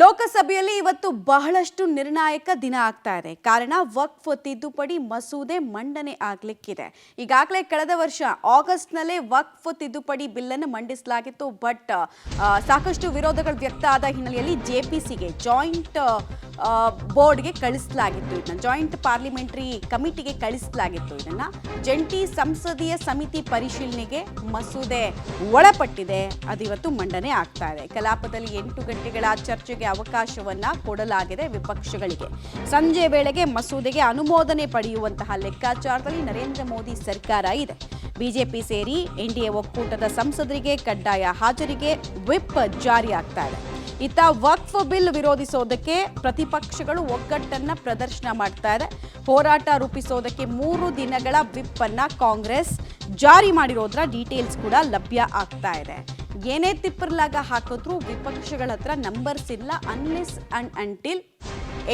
ಲೋಕಸಭೆಯಲ್ಲಿ ಇವತ್ತು ಬಹಳಷ್ಟು ನಿರ್ಣಾಯಕ ದಿನ ಆಗ್ತಾ ಇದೆ. ಕಾರಣ ವಕ್ಫ್ ತಿದ್ದುಪಡಿ ಮಸೂದೆ ಮಂಡನೆ ಆಗ್ಲಿಕ್ಕಿದೆ. ಈಗಾಗಲೇ ಕಳೆದ ವರ್ಷ ಆಗಸ್ಟ್ನಲ್ಲೇ ವಕ್ಫ್ ತಿದ್ದುಪಡಿ ಬಿಲ್ ಅನ್ನು ಮಂಡಿಸಲಾಗಿತ್ತು. ಬಟ್ ಸಾಕಷ್ಟು ವಿರೋಧಗಳು ವ್ಯಕ್ತ ಆದ ಹಿನ್ನೆಲೆಯಲ್ಲಿ ಜೆಪಿಸಿಗೆ ಜಾಯಿಂಟ್ ಬೋರ್ಡ್ಗೆ ಕಳಿಸಲಾಗಿತ್ತು. ಇದನ್ನ ಜಾಯಿಂಟ್ ಪಾರ್ಲಿಮೆಂಟರಿ ಕಮಿಟಿಗೆ ಕಳಿಸಲಾಗಿತ್ತು. ಇದನ್ನ ಜಂಟಿ ಸಂಸದೀಯ ಸಮಿತಿ ಪರಿಶೀಲನೆಗೆ ಮಸೂದೆ ಒಳಪಟ್ಟಿದೆ. ಅದು ಇವತ್ತು ಮಂಡನೆ ಆಗ್ತಾ ಇದೆ. ಕಲಾಪದಲ್ಲಿ 8 ಗಂಟೆಗಳ ಚರ್ಚೆಗೆ ಅವಕಾಶವನ್ನ ಕೊಡಲಾಗಿದೆ ವಿಪಕ್ಷಗಳಿಗೆ. ಸಂಜೆ ವೇಳೆಗೆ ಮಸೂದೆಗೆ ಅನುಮೋದನೆ ಪಡೆಯುವಂತಹ ಲೆಕ್ಕಾಚಾರದಲ್ಲಿ ನರೇಂದ್ರ ಮೋದಿ ಸರ್ಕಾರ ಇದೆ. ಬಿಜೆಪಿ ಸೇರಿ ಎನ್ಡಿಎ ಒಕ್ಕೂಟದ ಸಂಸದರಿಗೆ ಕಡ್ಡಾಯ ಹಾಜರಿಗೆ ವಿಪ್ ಜಾರಿ ಆಗ್ತಾ ಇದೆ. ಇತ್ತ ವಕ್ಫ್ ಬಿಲ್ ವಿರೋಧಿಸೋದಕ್ಕೆ ಪ್ರತಿಪಕ್ಷಗಳು ಒಗ್ಗಟ್ಟನ್ನ ಪ್ರದರ್ಶನ ಮಾಡ್ತಾ ಇದೆ. ಹೋರಾಟ ರೂಪಿಸೋದಕ್ಕೆ 3 ದಿನಗಳ ವಿಪ್ ಅನ್ನ ಕಾಂಗ್ರೆಸ್ ಜಾರಿ ಮಾಡಿರೋದ್ರ ಡೀಟೇಲ್ಸ್ ಕೂಡ ಲಭ್ಯ ಆಗ್ತಾ ಇದೆ. ಏನೇ ತಿಪ್ಪರ್ಲಾಗ ಹಾಕಿದ್ರು ವಿಪಕ್ಷಗಳ ಹತ್ರ ನಂಬರ್ಸ್ ಇಲ್ಲ. ಅನ್ಲೆಸ್ ಅಂಡ್ ಅಂಟಿಲ್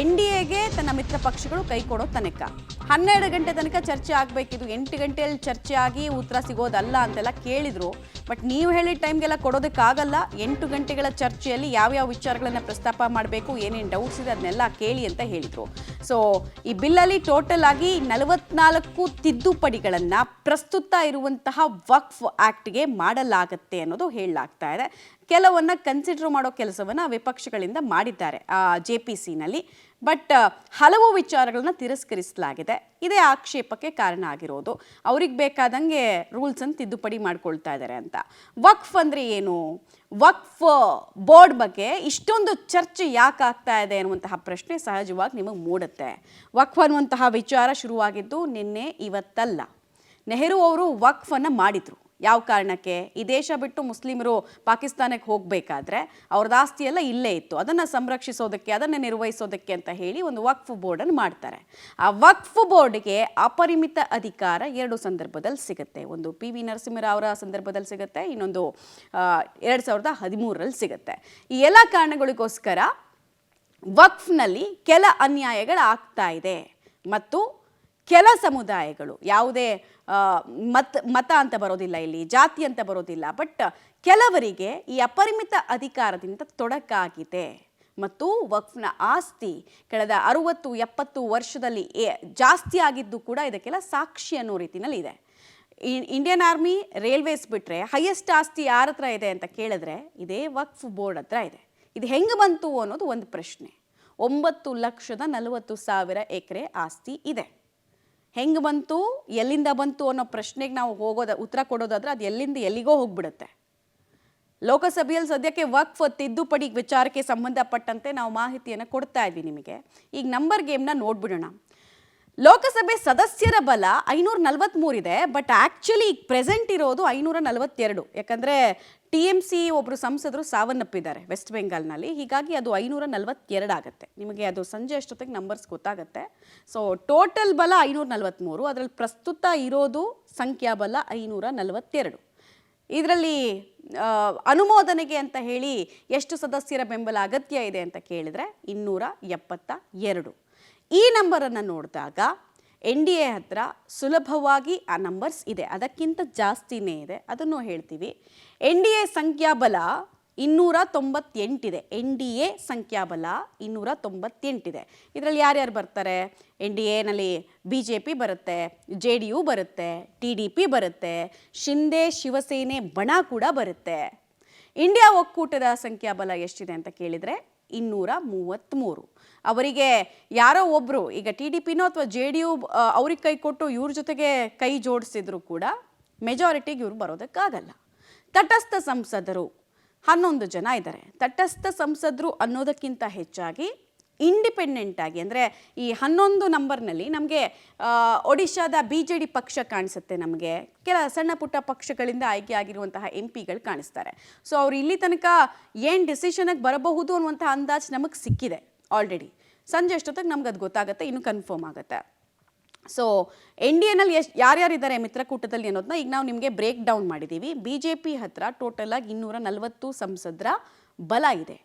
ಎನ್ಡಿಎಗೆ ತನ್ನ ಮಿತ್ರ ಪಕ್ಷಗಳು ಕೈ ಕೊಡೋ ತನಕ 12 ಗಂಟೆ ತನಕ ಚರ್ಚೆ ಆಗಬೇಕಿದ್ದು. 8 ಗಂಟೆಯಲ್ಲಿ ಚರ್ಚೆ ಆಗಿ ಉತ್ತರ ಸಿಗೋದಲ್ಲ ಅಂತೆಲ್ಲ ಕೇಳಿದ್ರು. ಬಟ್ ನೀವು ಹೇಳಿದ ಟೈಮ್ಗೆಲ್ಲ ಕೊಡೋದಕ್ಕಾಗಲ್ಲ. 8 ಗಂಟೆಗಳ ಚರ್ಚೆಯಲ್ಲಿ ಯಾವ್ಯಾವ ವಿಚಾರಗಳನ್ನು ಪ್ರಸ್ತಾಪ ಮಾಡಬೇಕು, ಏನೇನು ಡೌಟ್ಸ್ ಇದೆ ಅದನ್ನೆಲ್ಲ ಕೇಳಿ ಅಂತ ಹೇಳಿದರು. ಸೊ ಈ ಬಿಲ್ಲಲ್ಲಿ ಟೋಟಲ್ ಆಗಿ 44 ತಿದ್ದುಪಡಿಗಳನ್ನು ಪ್ರಸ್ತುತ ಇರುವಂತಹ ವಕ್ಫ್ ಆ್ಯಕ್ಟ್ಗೆ ಮಾಡಲಾಗತ್ತೆ ಅನ್ನೋದು ಹೇಳಲಾಗ್ತಾ ಇದೆ. ಕೆಲವನ್ನ ಕನ್ಸಿಡರ್ ಮಾಡೋ ಕೆಲಸವನ್ನು ವಿಪಕ್ಷಗಳಿಂದ ಮಾಡಿದ್ದಾರೆ ಜೆಪಿಸಿನಲ್ಲಿ. ಬಟ್ ಹಲವು ವಿಚಾರಗಳನ್ನ ತಿರಸ್ಕರಿಸಲಾಗಿದೆ. ಇದೇ ಆಕ್ಷೇಪಕ್ಕೆ ಕಾರಣ ಆಗಿರೋದು. ಅವ್ರಿಗೆ ಬೇಕಾದಂಗೆ ರೂಲ್ಸನ್ನು ತಿದ್ದುಪಡಿ ಮಾಡ್ಕೊಳ್ತಾ ಇದ್ದಾರೆ ಅಂತ. ವಕ್ಫ್ ಅಂದರೆ ಏನು, ವಕ್ಫ್ ಬೋರ್ಡ್ ಬಗ್ಗೆ ಇಷ್ಟೊಂದು ಚರ್ಚೆ ಯಾಕೆ ಆಗ್ತಾ ಇದೆ ಅನ್ನುವಂತಹ ಪ್ರಶ್ನೆ ಸಹಜವಾಗಿ ನಿಮಗೆ ಮೂಡುತ್ತೆ. ವಕ್ಫ್ ಅನ್ನುವಂತಹ ವಿಚಾರ ಶುರುವಾಗಿದ್ದು ನಿನ್ನೆ ಇವತ್ತಲ್ಲ. ನೆಹರು ಅವರು ವಕ್ಫನ್ನು ಮಾಡಿದ್ರು. ಯಾವ ಕಾರಣಕ್ಕೆ? ಈ ದೇಶ ಬಿಟ್ಟು ಮುಸ್ಲಿಮರು ಪಾಕಿಸ್ತಾನಕ್ಕೆ ಹೋಗಬೇಕಾದ್ರೆ ಅವ್ರದ್ದು ಆಸ್ತಿ ಎಲ್ಲ ಇಲ್ಲೇ ಇತ್ತು. ಅದನ್ನು ಸಂರಕ್ಷಿಸೋದಕ್ಕೆ, ಅದನ್ನು ನಿರ್ವಹಿಸೋದಕ್ಕೆ ಅಂತ ಹೇಳಿ ಒಂದು ವಕ್ಫ್ ಬೋರ್ಡನ್ನು ಮಾಡ್ತಾರೆ. ಆ ವಕ್ಫ್ ಬೋರ್ಡ್ಗೆ ಅಪರಿಮಿತ ಅಧಿಕಾರ 2 ಸಂದರ್ಭದಲ್ಲಿ ಸಿಗುತ್ತೆ. ಒಂದು PV ನರಸಿಂಹರಾವ್ ಅವರ ಸಂದರ್ಭದಲ್ಲಿ ಸಿಗುತ್ತೆ, ಇನ್ನೊಂದು 2013ರಲ್ಲಿ ಸಿಗುತ್ತೆ. ಈ ಎಲ್ಲ ಕಾರಣಗಳಿಗೋಸ್ಕರ ವಕ್ಫ್ನಲ್ಲಿ ಕೆಲ ಅನ್ಯಾಯಗಳಾಗ್ತಾ ಇದೆ. ಮತ್ತು ಕೆಲ ಸಮುದಾಯಗಳು, ಯಾವುದೇ ಮತ ಅಂತ ಬರೋದಿಲ್ಲ, ಇಲ್ಲಿ ಜಾತಿ ಅಂತ ಬರೋದಿಲ್ಲ, ಬಟ್ ಕೆಲವರಿಗೆ ಈ ಅಪರಿಮಿತ ಅಧಿಕಾರದಿಂದ ತೊಡಕಾಗಿದೆ. ಮತ್ತು ವಕ್ಫ್ನ ಆಸ್ತಿ ಕಳೆದ 60-70 ವರ್ಷದಲ್ಲಿ ಜಾಸ್ತಿ ಆಗಿದ್ದು ಕೂಡ ಇದಕ್ಕೆಲ್ಲ ಸಾಕ್ಷಿ ಅನ್ನೋ ರೀತಿಯಲ್ಲಿ ಇದೆ. ಇಂಡಿಯನ್ ಆರ್ಮಿ, ರೈಲ್ವೇಸ್ ಬಿಟ್ಟರೆ ಹೈಯೆಸ್ಟ್ ಆಸ್ತಿ ಯಾರ ಹತ್ರ ಇದೆ ಅಂತ ಕೇಳಿದ್ರೆ ಇದೇ ವಕ್ಫ್ ಬೋರ್ಡ್ ಹತ್ರ ಇದೆ. ಇದು ಹೆಂಗೆ ಬಂತು ಅನ್ನೋದು ಒಂದು ಪ್ರಶ್ನೆ. 9,40,000 ಎಕರೆ ಆಸ್ತಿ ಇದೆ. ಹೆಂಗೆ ಬಂತು, ಎಲ್ಲಿಂದ ಬಂತು ಅನ್ನೋ ಪ್ರಶ್ನೆಗೆ ನಾವು ಉತ್ತರ ಕೊಡೋದಾದ್ರೆ ಅದು ಎಲ್ಲಿಂದ ಎಲ್ಲಿಗೋ ಹೋಗ್ಬಿಡುತ್ತೆ. ಲೋಕಸಭೆಯಲ್ಲಿ ಸದ್ಯಕ್ಕೆ ವಕ್ಫ್ ತಿದ್ದುಪಡಿ ವಿಚಾರಕ್ಕೆ ಸಂಬಂಧಪಟ್ಟಂತೆ ನಾವು ಮಾಹಿತಿಯನ್ನು ಕೊಡ್ತಾ ಇದ್ವಿ ನಿಮಗೆ. ಈಗ ನಂಬರ್ ಗೇಮ್ನ ನೋಡ್ಬಿಡೋಣ. ಲೋಕಸಭೆ ಸದಸ್ಯರ ಬಲ 543 ಇದೆ. ಬಟ್ ಆ್ಯಕ್ಚುಲಿ ಈಗ ಪ್ರೆಸೆಂಟ್ ಇರೋದು 542. ಯಾಕಂದರೆ TMC ಒಬ್ಬರು ಸಂಸದರು ಸಾವನ್ನಪ್ಪಿದ್ದಾರೆ ವೆಸ್ಟ್ ಬೆಂಗಾಲ್ನಲ್ಲಿ. ಹೀಗಾಗಿ ಅದು 542 ಆಗುತ್ತೆ. ನಿಮಗೆ ಅದು ಸಂಜೆ ಅಷ್ಟೊತ್ತಿಗೆ ನಂಬರ್ಸ್ ಗೊತ್ತಾಗುತ್ತೆ. ಸೊ ಟೋಟಲ್ ಬಲ 543. ಅದರಲ್ಲಿ ಪ್ರಸ್ತುತ ಇರೋದು ಸಂಖ್ಯಾಬಲ 542. ಇದರಲ್ಲಿ ಅನುಮೋದನೆಗೆ ಅಂತ ಹೇಳಿ ಎಷ್ಟು ಸದಸ್ಯರ ಬೆಂಬಲ ಅಗತ್ಯ ಇದೆ ಅಂತ ಕೇಳಿದರೆ 272. ಈ ನಂಬರನ್ನು ನೋಡಿದಾಗ NDA ಹತ್ರ ಸುಲಭವಾಗಿ ಆ ನಂಬರ್ಸ್ ಇದೆ, ಅದಕ್ಕಿಂತ ಜಾಸ್ತಿನೇ ಇದೆ, ಅದನ್ನು ಹೇಳ್ತೀವಿ. NDA ಸಂಖ್ಯಾಬಲ 298 ಇದೆ. NDA ಸಂಖ್ಯಾಬಲ 298 ಇದೆ. ಇದರಲ್ಲಿ ಯಾರ್ಯಾರು ಬರ್ತಾರೆ? NDAನಲ್ಲಿ BJP ಬರುತ್ತೆ, JDU ಬರುತ್ತೆ, TDP ಬರುತ್ತೆ, ಶಿಂದೆ ಶಿವಸೇನೆ ಬಣ ಕೂಡ ಬರುತ್ತೆ. ಇಂಡಿಯಾ ಒಕ್ಕೂಟದ ಸಂಖ್ಯಾಬಲ ಎಷ್ಟಿದೆ ಅಂತ ಕೇಳಿದರೆ 233. ಅವರಿಗೆ ಯಾರೋ ಒಬ್ಬರು, ಈಗ TDPನೋ ಅಥವಾ JDU ಅವ್ರಿಗೆ ಕೈ ಕೊಟ್ಟು ಇವ್ರ ಜೊತೆಗೆ ಕೈ ಜೋಡಿಸಿದ್ರು ಕೂಡ ಮೆಜಾರಿಟಿಗೆ ಇವ್ರು ಬರೋದಕ್ಕಾಗಲ್ಲ. ತಟಸ್ಥ ಸಂಸದರು 11 ಜನ ಇದ್ದಾರೆ. ತಟಸ್ಥ ಸಂಸದರು ಅನ್ನೋದಕ್ಕಿಂತ ಹೆಚ್ಚಾಗಿ ಇಂಡಿಪೆಂಡೆಂಟ್ ಆಗಿ, ಅಂದರೆ ಈ 11 ನಂಬರ್ನಲ್ಲಿ ನಮಗೆ ಒಡಿಶಾದ BJD ಪಕ್ಷ ಕಾಣಿಸುತ್ತೆ, ನಮಗೆ ಕೆಲ ಸಣ್ಣ ಪುಟ್ಟ ಪಕ್ಷಗಳಿಂದ ಆಯ್ಕೆ ಆಗಿರುವಂತಹ MP ಗಳು ಕಾಣಿಸ್ತಾರೆ. ಸೊ ಅವ್ರು ಇಲ್ಲಿ ತನಕ ಏನು ಡಿಸಿಷನ್ಗೆ ಬರಬಹುದು ಅನ್ನುವಂಥ ಅಂದಾಜು ನಮಗೆ ಸಿಕ್ಕಿದೆ ಆಲ್ರೆಡಿ. ಸಂಜೆ ಅಷ್ಟೊತ್ತಿಗೆ ನಮ್ಗೆ ಅದು ಗೊತ್ತಾಗುತ್ತೆ, ಇನ್ನೂ ಕನ್ಫರ್ಮ್ ಆಗುತ್ತೆ. ಸೊ NDAನಲ್ಲಿ ಯಾರ್ಯಾರಿದ್ದಾರೆ ಮಿತ್ರಕೂಟದಲ್ಲಿ ಅನ್ನೋದನ್ನ ಈಗ ನಾವು ನಿಮಗೆ ಬ್ರೇಕ್ ಡೌನ್ ಮಾಡಿದ್ದೀವಿ. BJP ಹತ್ರ ಟೋಟಲ್ ಆಗಿ 240 ಸಂಸದರ ಬಲ ಇದೆ.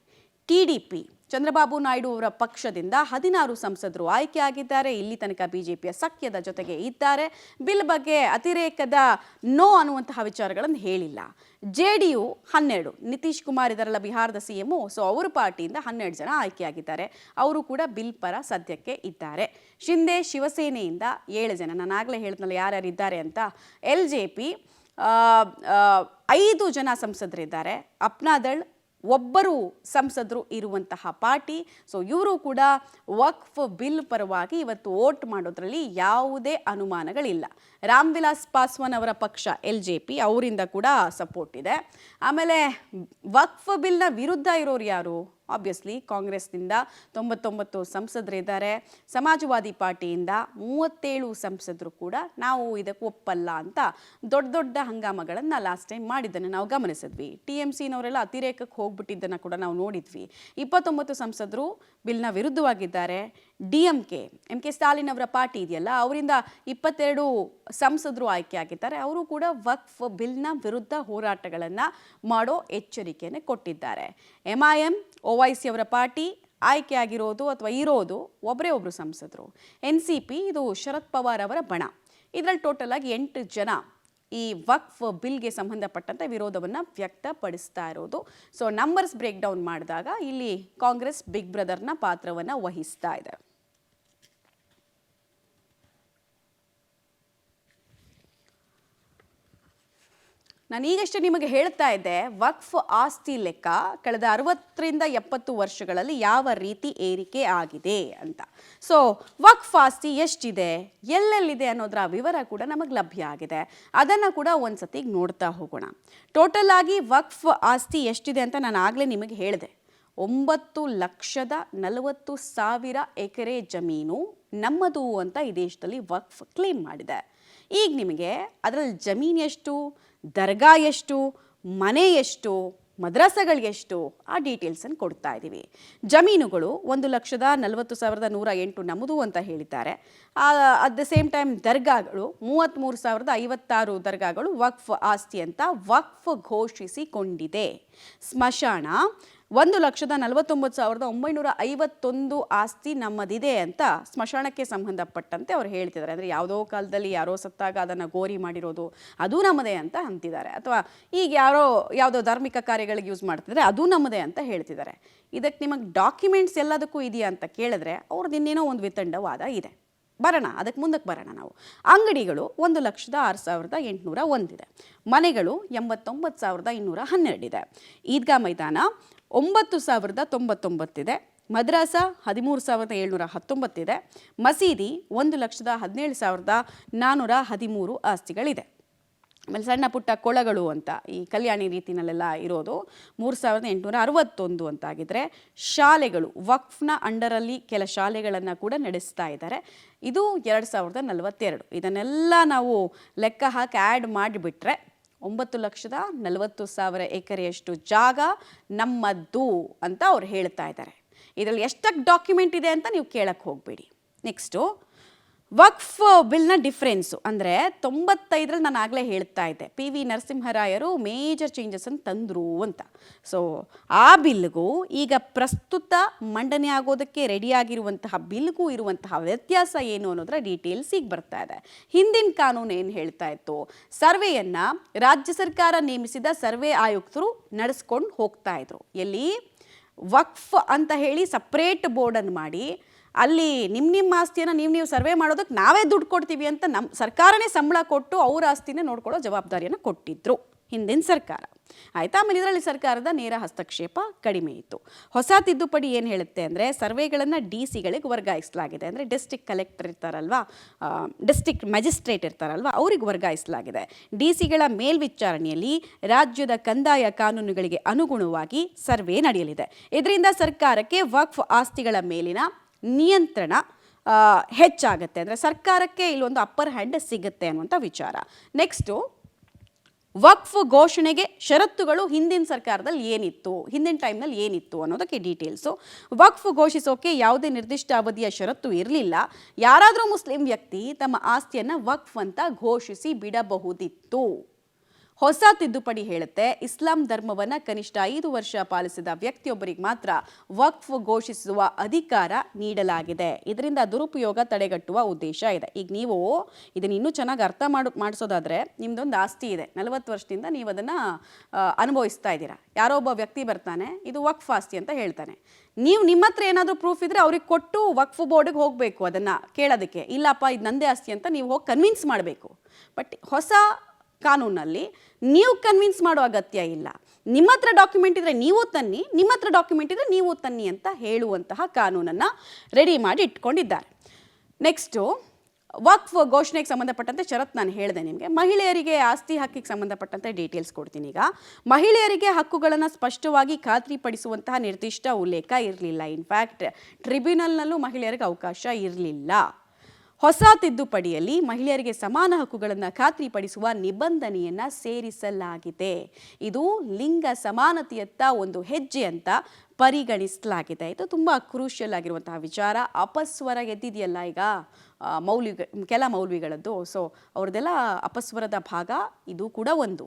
TDP ಚಂದ್ರಬಾಬು ನಾಯ್ಡು ಅವರ ಪಕ್ಷದಿಂದ 16 ಸಂಸದರು ಆಯ್ಕೆಯಾಗಿದ್ದಾರೆ. ಇಲ್ಲಿ ತನಕ ಬಿಜೆಪಿಯ ಸಖ್ಯದ ಜೊತೆಗೆ ಇದ್ದಾರೆ. ಬಿಲ್ ಬಗ್ಗೆ ಅತಿರೇಕದ ನೋ ಅನ್ನುವಂತಹ ವಿಚಾರಗಳನ್ನು ಹೇಳಿಲ್ಲ. JDU 12, ನಿತೀಶ್ ಕುಮಾರ್ ಇದರಲ್ಲ ಬಿಹಾರದ CM, ಸೊ ಅವರ ಪಾರ್ಟಿಯಿಂದ 12 ಜನ ಆಯ್ಕೆಯಾಗಿದ್ದಾರೆ. ಅವರು ಕೂಡ ಬಿಲ್ ಪರ ಸದ್ಯಕ್ಕೆ ಇದ್ದಾರೆ. ಶಿಂದೆ ಶಿವಸೇನೆಯಿಂದ 7 ಜನ, ನಾನು ಆಗಲೇ ಹೇಳಿದ್ನಲ್ಲ ಯಾರ್ಯಾರು ಇದ್ದಾರೆ ಅಂತ. LJP 5 ಜನ ಸಂಸದರಿದ್ದಾರೆ. ಅಪ್ನಾದಳ್ ಒಬ್ಬರು ಸಂಸದರು ಇರುವಂತಹ ಪಾರ್ಟಿ. ಸೊ ಇವರು ಕೂಡ ವಕ್ಫ್ ಬಿಲ್ ಪರವಾಗಿ ಇವತ್ತು ವೋಟ್ ಮಾಡೋದ್ರಲ್ಲಿ ಯಾವುದೇ ಅನುಮಾನಗಳಿಲ್ಲ. ರಾಮ್ ವಿಲಾಸ್ ಪಾಸ್ವಾನ್ ಅವರ ಪಕ್ಷ LJP ಅವರಿಂದ ಕೂಡ ಸಪೋರ್ಟ್ ಇದೆ. ಆಮೇಲೆ ವಕ್ಫ್ ಬಿಲ್ನ ವಿರುದ್ಧ ಇರೋರು ಯಾರು? ಆಬ್ವಿಯಸ್ಲಿ ಕಾಂಗ್ರೆಸ್ನಿಂದ 99 ಸಂಸದರಿದ್ದಾರೆ. ಸಮಾಜವಾದಿ ಪಾರ್ಟಿಯಿಂದ 37 ಸಂಸದರು ಕೂಡ ನಾವು ಇದಕ್ಕೆ ಒಪ್ಪಲ್ಲ ಅಂತ ದೊಡ್ಡ ದೊಡ್ಡ ಹಂಗಾಮಗಳನ್ನು ಲಾಸ್ಟ್ ಟೈಮ್ ಮಾಡಿದ್ದನ್ನು ನಾವು ಗಮನಿಸಿದ್ವಿ. TMCನವರೆಲ್ಲ ಅತಿರೇಕಕ್ಕೆ ಹೋಗ್ಬಿಟ್ಟಿದ್ದನ್ನು ಕೂಡ ನಾವು ನೋಡಿದ್ವಿ. 29 ಸಂಸದರು ಬಿಲ್ನ ವಿರುದ್ಧವಾಗಿದ್ದಾರೆ. DMK MK ಸ್ಟಾಲಿನ್ ಅವರ ಪಾರ್ಟಿ ಇದೆಯಲ್ಲ, ಅವರಿಂದ 22 ಸಂಸದರು ಆಯ್ಕೆಯಾಗಿದ್ದಾರೆ. ಅವರು ಕೂಡ ವಕ್ಫ್ ಬಿಲ್ನ ವಿರುದ್ಧ ಹೋರಾಟಗಳನ್ನು ಮಾಡೋ ಎಚ್ಚರಿಕೆಯನ್ನು ಕೊಟ್ಟಿದ್ದಾರೆ. MIM OIC ಅವರ ಪಾರ್ಟಿ ಆಯ್ಕೆಯಾಗಿರೋದು ಅಥವಾ ಇರೋದು ಒಬ್ಬರು ಸಂಸದರು. NCP ಇದು ಶರದ್ ಪವಾರ್ ಅವರ ಬಣ. ಇದರಲ್ಲಿ ಟೋಟಲ್ ಆಗಿ 8 ಜನ ಈ ವಕ್ಫ್ ಬಿಲ್ಗೆ ಸಂಬಂಧಪಟ್ಟಂತೆ ವಿರೋಧವನ್ನು ವ್ಯಕ್ತಪಡಿಸ್ತಾ ಇರೋದು. ಸೊ ನಂಬರ್ಸ್ ಬ್ರೇಕ್ ಡೌನ್ ಮಾಡಿದಾಗ ಇಲ್ಲಿ ಕಾಂಗ್ರೆಸ್ ಬಿಗ್ ಬ್ರದರ್ನ ಪಾತ್ರವನ್ನು ವಹಿಸ್ತಾ ಇದೆ. ನಾನೀಗಷ್ಟೇ ನಿಮಗೆ ಹೇಳ್ತಾ ಇದ್ದೆ, ವಕ್ಫ್ ಆಸ್ತಿ ಲೆಕ್ಕ ಕಳೆದ 60ರಿಂದ 70 ವರ್ಷಗಳಲ್ಲಿ ಯಾವ ರೀತಿ ಏರಿಕೆ ಆಗಿದೆ ಅಂತ. ಸೊ ವಕ್ಫ್ ಆಸ್ತಿ ಎಷ್ಟಿದೆ, ಎಲ್ಲೆಲ್ಲಿದೆ ಅನ್ನೋದರ ವಿವರ ಕೂಡ ನಮಗೆ ಲಭ್ಯ ಆಗಿದೆ. ಅದನ್ನು ಕೂಡ ಒಂದ್ಸತಿ ನೋಡ್ತಾ ಹೋಗೋಣ. ಟೋಟಲ್ ಆಗಿ ವಕ್ಫ್ ಆಸ್ತಿ ಎಷ್ಟಿದೆ ಅಂತ ನಾನು ಆಗಲೇ ನಿಮಗೆ ಹೇಳಿದೆ. 9,40,000 ಎಕರೆ ಜಮೀನು ನಮ್ಮದು ಅಂತ ಈ ದೇಶದಲ್ಲಿ ವಕ್ಫ್ ಕ್ಲೇಮ್ ಮಾಡಿದೆ. ಈಗ ನಿಮಗೆ ಅದರಲ್ಲಿ ಜಮೀನು ಎಷ್ಟು, ದರ್ಗಾ ಎಷ್ಟು, ಮನೆ ಎಷ್ಟು, ಮದ್ರಸಗಳಿಗೆಷ್ಟು, ಆ ಡೀಟೇಲ್ಸನ್ನು ಕೊಡ್ತಾ ಇದ್ದೀವಿ. ಜಮೀನುಗಳು 1,40,108 ನಮ್ಮದು ಅಂತ ಹೇಳಿದ್ದಾರೆ. ಅಟ್ ದ ಸೇಮ್ ಟೈಮ್ ದರ್ಗಾಗಳು 33,056 ದರ್ಗಾಗಳು ವಕ್ಫ್ ಆಸ್ತಿ ಅಂತ ವಕ್ಫ್ ಘೋಷಿಸಿಕೊಂಡಿದೆ. ಸ್ಮಶಾನ 1,49,951 ಆಸ್ತಿ ನಮ್ಮದಿದೆ ಅಂತ ಸ್ಮಶಾನಕ್ಕೆ ಸಂಬಂಧಪಟ್ಟಂತೆ ಅವ್ರು ಹೇಳ್ತಿದ್ದಾರೆ. ಅಂದರೆ ಯಾವುದೋ ಕಾಲದಲ್ಲಿ ಯಾರೋ ಸತ್ತಾಗ ಅದನ್ನು ಗೋರಿ ಮಾಡಿರೋದು ಅದು ನಮ್ಮದೇ ಅಂತ ಅಂತಿದ್ದಾರೆ. ಅಥವಾ ಈಗ ಯಾವುದೋ ಧಾರ್ಮಿಕ ಕಾರ್ಯಗಳಿಗೆ ಯೂಸ್ ಮಾಡ್ತಿದ್ರೆ ಅದು ನಮ್ಮದೇ ಅಂತ ಹೇಳ್ತಿದ್ದಾರೆ. ಇದಕ್ಕೆ ನಿಮಗೆ ಡಾಕ್ಯುಮೆಂಟ್ಸ್ ಎಲ್ಲದಕ್ಕೂ ಇದೆಯಾ ಅಂತ ಕೇಳಿದ್ರೆ ಅವ್ರದ್ದು ಇನ್ನೇನೋ ಒಂದು ವಿತಂಡವಾದ ಇದೆ. ಬರೋಣ, ಅದಕ್ಕೆ ಮುಂದಕ್ಕೆ ಬರೋಣ ನಾವು. ಅಂಗಡಿಗಳು 1,06,801 ಇದೆ. ಮನೆಗಳು 89,212 ಇದೆ. ಈದ್ಗಾ ಮೈದಾನ 9,099 ಇದೆ. ಮದ್ರಾಸ 13,719 ಇದೆ. ಮಸೀದಿ 1,17,413 ಆಸ್ತಿಗಳಿದೆ. ಆಮೇಲೆ ಸಣ್ಣ ಪುಟ್ಟ ಕೊಳಗಳು ಅಂತ ಈ ಕಲ್ಯಾಣಿ ರೀತಿನಲ್ಲೆಲ್ಲ ಇರೋದು 3,861 ಅಂತಾಗಿದ್ರೆ, ಶಾಲೆಗಳು ವಕ್ಫ್ನ ಅಂಡರಲ್ಲಿ ಕೆಲ ಶಾಲೆಗಳನ್ನು ಕೂಡ ನಡೆಸ್ತಾ ಇದ್ದಾರೆ. ಇದು 2,042. ಇದನ್ನೆಲ್ಲ ನಾವು ಲೆಕ್ಕ ಹಾಕಿ ಆ್ಯಡ್ ಮಾಡಿಬಿಟ್ರೆ 9,40,000 ಎಕರೆಯಷ್ಟು ಜಾಗ ನಮ್ಮದ್ದು ಅಂತ ಅವ್ರು ಹೇಳ್ತಾ ಇದ್ದಾರೆ. ಇದರಲ್ಲಿ ಎಷ್ಟಕ್ಕೆ ಡಾಕ್ಯುಮೆಂಟ್ ಇದೆ ಅಂತ ನೀವು ಕೇಳಕ್ಕೆ ಹೋಗಬೇಡಿ. ನೆಕ್ಸ್ಟು ವಕ್ಫ್ ಬಿಲ್ನ ಡಿಫ್ರೆನ್ಸು ಅಂದರೆ 95ರಲ್ಲಿ ನಾನು ಆಗಲೇ ಹೇಳ್ತಾ ಇದ್ದೆ, PV ನರಸಿಂಹರಾಯರು ಮೇಜರ್ ಚೇಂಜಸನ್ನು ತಂದರು ಅಂತ. ಸೊ ಆ ಬಿಲ್ಗೂ ಈಗ ಪ್ರಸ್ತುತ ಮಂಡನೆ ಆಗೋದಕ್ಕೆ ರೆಡಿಯಾಗಿರುವಂತಹ ಬಿಲ್ಗೂ ಇರುವಂತಹ ವ್ಯತ್ಯಾಸ ಏನು ಅನ್ನೋದರ ಡೀಟೇಲ್ಸ್ ಈಗ ಬರ್ತಾ ಇದೆ. ಹಿಂದಿನ ಕಾನೂನು ಏನು ಹೇಳ್ತಾ ಇತ್ತು, ಸರ್ವೆಯನ್ನು ರಾಜ್ಯ ಸರ್ಕಾರ ನೇಮಿಸಿದ ಸರ್ವೆ ಆಯುಕ್ತರು ನಡೆಸ್ಕೊಂಡು ಹೋಗ್ತಾ ಇದ್ರು. ಎಲ್ಲಿ ವಕ್ಫ್ ಅಂತ ಹೇಳಿ ಸಪ್ರೇಟ್ ಬೋರ್ಡನ್ನು ಮಾಡಿ ಅಲ್ಲಿ ನಿಮ್ಮ ಆಸ್ತಿಯನ್ನು ನೀವು ಸರ್ವೆ ಮಾಡೋದಕ್ಕೆ ನಾವೇ ದುಡ್ಡು ಕೊಡ್ತೀವಿ ಅಂತ ನಮ್ಮ ಸರ್ಕಾರನೇ ಸಂಬಳ ಕೊಟ್ಟು ಅವ್ರ ಆಸ್ತಿನೇ ನೋಡ್ಕೊಳ್ಳೋ ಜವಾಬ್ದಾರಿಯನ್ನು ಕೊಟ್ಟಿದ್ರು ಹಿಂದಿನ ಸರ್ಕಾರ. ಆಯಿತಾ. ಆಮೇಲೆ ಇದರಲ್ಲಿ ಸರ್ಕಾರದ ನೇರ ಹಸ್ತಕ್ಷೇಪ ಕಡಿಮೆ ಇತ್ತು. ಹೊಸ ತಿದ್ದುಪಡಿ ಏನು ಹೇಳುತ್ತೆ ಅಂದರೆ, ಸರ್ವೆಗಳನ್ನು DCಗಳಿಗೆ ವರ್ಗಾಯಿಸಲಾಗಿದೆ. ಅಂದರೆ ಡಿಸ್ಟ್ರಿಕ್ಟ್ ಕಲೆಕ್ಟರ್ ಇರ್ತಾರಲ್ವಾ, ಡಿಸ್ಟ್ರಿಕ್ಟ್ ಮ್ಯಾಜಿಸ್ಟ್ರೇಟ್ ಇರ್ತಾರಲ್ವಾ, ಅವ್ರಿಗೆ ವರ್ಗಾಯಿಸಲಾಗಿದೆ. DCಗಳ ಮೇಲ್ವಿಚಾರಣೆಯಲ್ಲಿ ರಾಜ್ಯದ ಕಂದಾಯ ಕಾನೂನುಗಳಿಗೆ ಅನುಗುಣವಾಗಿ ಸರ್ವೆ ನಡೆಯಲಿದೆ. ಇದರಿಂದ ಸರ್ಕಾರಕ್ಕೆ ವಕ್ಫ್ ಆಸ್ತಿಗಳ ಮೇಲಿನ ನಿಯಂತ್ರಣ ಹೆಚ್ಚಾಗುತ್ತೆ. ಅಂದರೆ ಸರ್ಕಾರಕ್ಕೆ ಇಲ್ಲೊಂದು ಅಪ್ಪರ್ ಹ್ಯಾಂಡ್ ಸಿಗುತ್ತೆ ಅನ್ನುವಂಥ ವಿಚಾರ. ನೆಕ್ಸ್ಟು ವಕ್ಫ್ ಘೋಷಣೆಗೆ ಷರತ್ತುಗಳು ಹಿಂದಿನ ಸರ್ಕಾರದಲ್ಲಿ ಏನಿತ್ತು, ಹಿಂದಿನ ಟೈಮ್ನಲ್ಲಿ ಏನಿತ್ತು ಅನ್ನೋದಕ್ಕೆ ಡೀಟೇಲ್ಸು. ವಕ್ಫ್ ಘೋಷಿಸೋಕೆ ಯಾವುದೇ ನಿರ್ದಿಷ್ಟ ಅವಧಿಯ ಷರತ್ತು ಇರಲಿಲ್ಲ. ಯಾರಾದರೂ ಮುಸ್ಲಿಂ ವ್ಯಕ್ತಿ ತಮ್ಮ ಆಸ್ತಿಯನ್ನು ವಕ್ಫ್ ಅಂತ ಘೋಷಿಸಿ ಬಿಡಬಹುದಿತ್ತು. ಹೊಸ ತಿದ್ದುಪಡಿ ಹೇಳುತ್ತೆ ಇಸ್ಲಾಂ ಧರ್ಮವನ್ನ ಕನಿಷ್ಠ 5 ವರ್ಷ ಪಾಲಿಸಿದ ವ್ಯಕ್ತಿಯೊಬ್ಬರಿಗೆ ಮಾತ್ರ ವಕ್ಫ್ ಘೋಷಿಸುವ ಅಧಿಕಾರ ನೀಡಲಾಗಿದೆ. ಇದರಿಂದ ದುರುಪಯೋಗ ತಡೆಗಟ್ಟುವ ಉದ್ದೇಶ ಇದೆ. ಈಗ ನೀವು ಇದನ್ನ ಇನ್ನೂ ಚೆನ್ನಾಗಿ ಅರ್ಥ ಮಾಡಿಸೋದಾದ್ರೆ ನಿಮ್ದೊಂದು ಆಸ್ತಿ ಇದೆ, 40 ವರ್ಷದಿಂದ ನೀವು ಅದನ್ನ ಅನುಭವಿಸ್ತಾ ಇದ್ದೀರಾ. ಯಾರೋ ಒಬ್ಬ ವ್ಯಕ್ತಿ ಬರ್ತಾನೆ, ಇದು ವಕ್ಫ್ ಆಸ್ತಿ ಅಂತ ಹೇಳ್ತಾನೆ. ನೀವು ನಿಮ್ಮ ಹತ್ರ ಏನಾದರೂ ಪ್ರೂಫ್ ಇದ್ರೆ ಅವ್ರಿಗೆ ಕೊಟ್ಟು ವಕ್ಫ್ ಬೋರ್ಡ್ಗೆ ಹೋಗಬೇಕು ಅದನ್ನ ಕೇಳೋದಕ್ಕೆ. ಇಲ್ಲಪ್ಪ ಇದು ನಂದೇ ಆಸ್ತಿ ಅಂತ ನೀವು ಹೋಗಿ ಕನ್ವಿನ್ಸ್ ಮಾಡಬೇಕು. ಬಟ್ ಹೊಸ ಕಾನೂನಲ್ಲಿ ನೀವು ಕನ್ವಿನ್ಸ್ ಮಾಡೋ ಅಗತ್ಯ ಇಲ್ಲ. ನಿಮ್ಮ ಹತ್ರ ಡಾಕ್ಯುಮೆಂಟ್ ಇದ್ರೆ ನೀವು ತನ್ನಿ, ನಿಮ್ಮ ಹತ್ರ ಡಾಕ್ಯುಮೆಂಟ್ ಇದ್ರೆ ನೀವು ತನ್ನಿ ಅಂತ ಹೇಳುವಂತಹ ಕಾನೂನನ್ನು ರೆಡಿ ಮಾಡಿ ಇಟ್ಕೊಂಡಿದ್ದಾರೆ. ನೆಕ್ಸ್ಟು ವಕ್ಫ್ ಘೋಷಣೆಗೆ ಸಂಬಂಧಪಟ್ಟಂತೆ ಷರತ್ತು ನಾನು ಹೇಳಿದೆ ನಿಮಗೆ. ಮಹಿಳೆಯರಿಗೆ ಆಸ್ತಿ ಹಕ್ಕಿಗೆ ಸಂಬಂಧಪಟ್ಟಂತೆ ಡೀಟೇಲ್ಸ್ ಕೊಡ್ತೀನಿ. ಈಗ ಮಹಿಳೆಯರಿಗೆ ಹಕ್ಕುಗಳನ್ನು ಸ್ಪಷ್ಟವಾಗಿ ಖಾತ್ರಿಪಡಿಸುವಂತಹ ನಿರ್ದಿಷ್ಟ ಉಲ್ಲೇಖ ಇರಲಿಲ್ಲ. ಇನ್ಫ್ಯಾಕ್ಟ್ ಟ್ರಿಬ್ಯುನಲ್ನಲ್ಲೂ ಮಹಿಳೆಯರಿಗೆ ಅವಕಾಶ ಇರಲಿಲ್ಲ. ಹೊಸ ತಿದ್ದುಪಡಿಯಲ್ಲಿ ಮಹಿಳೆಯರಿಗೆ ಸಮಾನ ಹಕ್ಕುಗಳನ್ನು ಖಾತ್ರಿಪಡಿಸುವ ನಿಬಂಧನೆಯನ್ನು ಸೇರಿಸಲಾಗಿದೆ. ಇದು ಲಿಂಗ ಸಮಾನತೆಯತ್ತ ಒಂದು ಹೆಜ್ಜೆ ಅಂತ ಪರಿಗಣಿಸಲಾಗಿದೆ. ಇದು ತುಂಬ ಕ್ರೂಷಿಯಲ್ ಆಗಿರುವಂತಹ ವಿಚಾರ. ಅಪಸ್ವರ ಎದ್ದಿದೆಯಲ್ಲ ಈಗ ಕೆಲ ಮೌಲ್ವಿಗಳದ್ದು, ಸೊ ಅವ್ರದ್ದೆಲ್ಲ ಅಪಸ್ವರದ ಭಾಗ ಇದು ಕೂಡ ಒಂದು.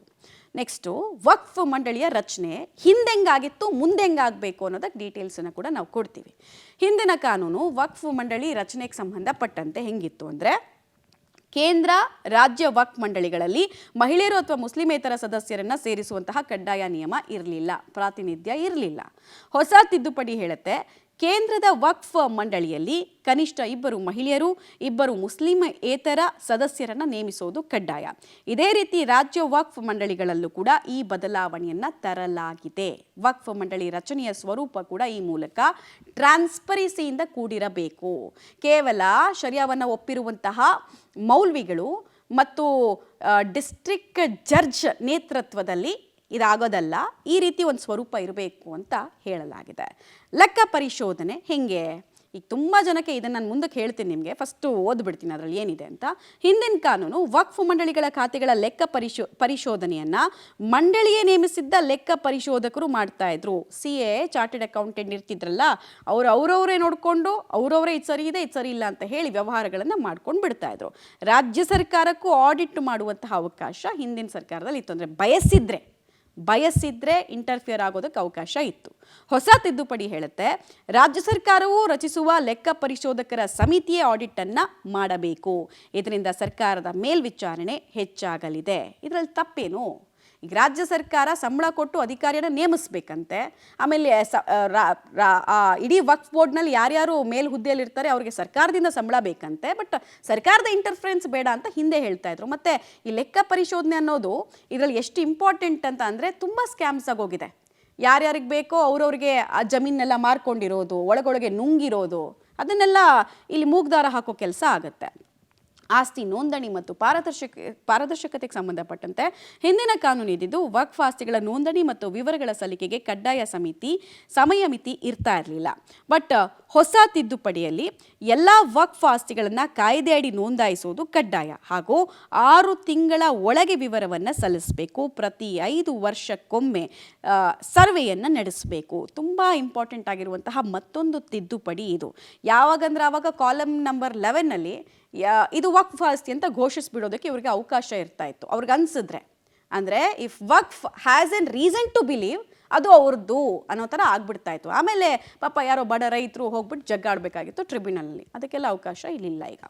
ನೆಕ್ಸ್ಟು ವಕ್ಫ್ ಮಂಡಳಿಯ ರಚನೆ ಹಿಂದೆಂಗಾಗಿತ್ತು, ಮುಂದೆಂಗಾಗಬೇಕು ಅನ್ನೋದಕ್ಕೆ ಡೀಟೇಲ್ಸನ್ನು ಕೂಡ ನಾವು ಕೊಡ್ತೀವಿ. ಹಿಂದಿನ ಕಾನೂನು ವಕ್ಫ್ ಮಂಡಳಿ ರಚನೆಗೆ ಸಂಬಂಧಪಟ್ಟಂತೆ ಹೆಂಗಿತ್ತು ಅಂದರೆ, ಕೇಂದ್ರ ರಾಜ್ಯ ವಕ್ಫ್ ಮಂಡಳಿಗಳಲ್ಲಿ ಮಹಿಳೆಯರು ಅಥವಾ ಮುಸ್ಲಿಮೇತರ ಸದಸ್ಯರನ್ನು ಸೇರಿಸುವಂತಹ ಕಡ್ಡಾಯ ನಿಯಮ ಇರಲಿಲ್ಲ, ಪ್ರಾತಿನಿಧ್ಯ ಇರಲಿಲ್ಲ. ಹೊಸ ತಿದ್ದುಪಡಿ ಹೇಳುತ್ತೆ ಕೇಂದ್ರದ ವಕ್ಫ್ ಮಂಡಳಿಯಲ್ಲಿ ಕನಿಷ್ಠ 2 ಮಹಿಳೆಯರು 2 ಮುಸ್ಲಿಮೇತರ ಸದಸ್ಯರನ್ನು ನೇಮಿಸುವುದು ಕಡ್ಡಾಯ. ಇದೇ ರೀತಿ ರಾಜ್ಯ ವಕ್ಫ್ ಮಂಡಳಿಗಳಲ್ಲೂ ಕೂಡ ಈ ಬದಲಾವಣೆಯನ್ನು ತರಲಾಗಿದೆ. ವಕ್ಫ್ ಮಂಡಳಿ ರಚನೆಯ ಸ್ವರೂಪ ಕೂಡ ಈ ಮೂಲಕ ಟ್ರಾನ್ಸ್ಪರೆನ್ಸಿಯಿಂದ ಕೂಡಿರಬೇಕು. ಕೇವಲ ಶರಿಯಾವನ್ನು ಒಪ್ಪಿರುವಂತಹ ಮೌಲ್ವಿಗಳು ಮತ್ತು ಡಿಸ್ಟ್ರಿಕ್ಟ್ ಜಡ್ಜ್ ನೇತೃತ್ವದಲ್ಲಿ ಇದಾಗೋದಲ್ಲ, ಈ ರೀತಿ ಒಂದು ಸ್ವರೂಪ ಇರಬೇಕು ಅಂತ ಹೇಳಲಾಗಿದೆ. ಲೆಕ್ಕ ಪರಿಶೋಧನೆ ಹೆಂಗೆ? ಈಗ ತುಂಬ ಜನಕ್ಕೆ ಇದನ್ನು ನಾನು ಮುಂದಕ್ಕೆ ಹೇಳ್ತೀನಿ ನಿಮಗೆ, ಫಸ್ಟು ಓದ್ಬಿಡ್ತೀನಿ ಅದರಲ್ಲಿ ಏನಿದೆ ಅಂತ. ಹಿಂದಿನ ಕಾನೂನು ವಕ್ಫ್ ಮಂಡಳಿಗಳ ಖಾತೆಗಳ ಲೆಕ್ಕ ಪರಿಶೋಧನೆಯನ್ನು ಮಂಡಳಿಯೇ ನೇಮಿಸಿದ್ದ ಲೆಕ್ಕ ಪರಿಶೋಧಕರು ಮಾಡ್ತಾ ಇದ್ರು. CA ಚಾರ್ಟೆಡ್ ಅಕೌಂಟೆಂಟ್ ಇರ್ತಿದ್ರಲ್ಲ, ಅವರವರೇ ನೋಡಿಕೊಂಡು ಅವರವರೇ ಇದು ಸರಿ ಇದೆ ಇದು ಸರಿ ಇಲ್ಲ ಅಂತ ಹೇಳಿ ವ್ಯವಹಾರಗಳನ್ನು ಮಾಡ್ಕೊಂಡು ಬಿಡ್ತಾ ಇದ್ರು. ರಾಜ್ಯ ಸರ್ಕಾರಕ್ಕೂ ಆಡಿಟ್ ಮಾಡುವಂತಹ ಅವಕಾಶ ಹಿಂದಿನ ಸರ್ಕಾರದಲ್ಲಿ ಇತ್ತು. ಅಂದರೆ ಬಯಸಿದ್ರೆ ಇಂಟರ್ಫಿಯರ್ ಆಗೋದಕ್ಕೆ ಅವಕಾಶ ಇತ್ತು. ಹೊಸ ತಿದ್ದುಪಡಿ ಹೇಳುತ್ತೆ ರಾಜ್ಯ ಸರ್ಕಾರವು ರಚಿಸುವ ಲೆಕ್ಕ ಪರಿಶೋಧಕರ ಸಮಿತಿಯೇ ಆಡಿಟನ್ನು ಮಾಡಬೇಕು. ಇದರಿಂದ ಸರ್ಕಾರದ ಮೇಲ್ವಿಚಾರಣೆ ಹೆಚ್ಚಾಗಲಿದೆ. ಇದರಲ್ಲಿ ತಪ್ಪೇನು? ಈಗ ರಾಜ್ಯ ಸರ್ಕಾರ ಸಂಬಳ ಕೊಟ್ಟು ಅಧಿಕಾರಿಯನ್ನು ನೇಮಿಸ್ಬೇಕಂತೆ. ಆಮೇಲೆ ಇಡೀ ವಕ್ಫ್ ಬೋರ್ಡ್ನಲ್ಲಿ ಯಾರ್ಯಾರು ಮೇಲ್ ಹುದ್ದೆಯಲ್ಲಿ ಇರ್ತಾರೆ ಅವ್ರಿಗೆ ಸರ್ಕಾರದಿಂದ ಸಂಬಳ ಬೇಕಂತೆ. ಬಟ್ ಸರ್ಕಾರದ ಇಂಟರ್ಫರೆನ್ಸ್ ಬೇಡ ಅಂತ ಹಿಂದೆ ಹೇಳ್ತಾ ಇದ್ರು. ಮತ್ತು ಈ ಲೆಕ್ಕ ಪರಿಶೋಧನೆ ಅನ್ನೋದು ಇದರಲ್ಲಿ ಎಷ್ಟು ಇಂಪಾರ್ಟೆಂಟ್ ಅಂತ ಅಂದರೆ ತುಂಬ ಸ್ಕ್ಯಾಮ್ಸ್ ಆಗೋಗಿದೆ. ಯಾರ್ಯಾರಿಗೆ ಬೇಕೋ ಅವ್ರವ್ರಿಗೆ ಆ ಜಮೀನೆಲ್ಲ ಮಾರ್ಕೊಂಡಿರೋದು, ಒಳಗೊಳಗೆ ನುಂಗಿರೋದು, ಅದನ್ನೆಲ್ಲ ಇಲ್ಲಿ ಮೂಗ್ದಾರ ಹಾಕೋ ಕೆಲಸ ಆಗುತ್ತೆ. ಆಸ್ತಿ ನೋಂದಣಿ ಮತ್ತು ಪಾರದರ್ಶಕತೆಗೆ ಸಂಬಂಧಪಟ್ಟಂತೆ ಹಿಂದಿನ ಕಾನೂನು ಇದ್ದಿದ್ದು ವಕ್ಫ್ ಆಸ್ತಿಗಳ ನೋಂದಣಿ ಮತ್ತು ವಿವರಗಳ ಸಲ್ಲಿಕೆಗೆ ಕಡ್ಡಾಯ ಸಮಯ ಮಿತಿ ಇರ್ತಾ ಇರಲಿಲ್ಲ. ಬಟ್ ಹೊಸ ತಿದ್ದುಪಡಿಯಲ್ಲಿ ಎಲ್ಲ ವಕ್ಫ್ ಆಸ್ತಿಗಳನ್ನು ಕಾಯ್ದೆಯಡಿ ನೋಂದಾಯಿಸುವುದು ಕಡ್ಡಾಯ ಹಾಗೂ 6 ತಿಂಗಳ ಒಳಗೆ ವಿವರವನ್ನು ಸಲ್ಲಿಸಬೇಕು. ಪ್ರತಿ 5 ವರ್ಷಕ್ಕೊಮ್ಮೆ ಸರ್ವೆಯನ್ನು ನಡೆಸಬೇಕು. ತುಂಬ ಇಂಪಾರ್ಟೆಂಟ್ ಆಗಿರುವಂತಹ ಮತ್ತೊಂದು ತಿದ್ದುಪಡಿ ಇದು. ಯಾವಾಗಂದ್ರೆ ಆವಾಗ ಕಾಲಮ್ ನಂಬರ್ 11ನಲ್ಲಿ ಇದು ವಕ್ಫ್ ಆಸ್ತಿ ಅಂತ ಘೋಷಿಸ್ಬಿಡೋದಕ್ಕೆ ಇವ್ರಿಗೆ ಅವಕಾಶ ಇರ್ತಾ ಇತ್ತು. ಅವ್ರಿಗೆ ಅನ್ಸಿದ್ರೆ, ಅಂದರೆ if Waqf has an reason to believe ಅದು ಅವ್ರದ್ದು ಅನ್ನೋ ಥರ ಆಗ್ಬಿಡ್ತಾ ಇತ್ತು. ಆಮೇಲೆ ಪಾಪ ಯಾರೋ ಬಡ ರೈತರು ಹೋಗ್ಬಿಟ್ಟು ಜಗ್ಗಾಡಬೇಕಾಗಿತ್ತು ಟ್ರಿಬ್ಯುನಲ್ನಲ್ಲಿ. ಅದಕ್ಕೆಲ್ಲ ಅವಕಾಶ ಇಲ್ಲಿಲ್ಲ ಈಗ.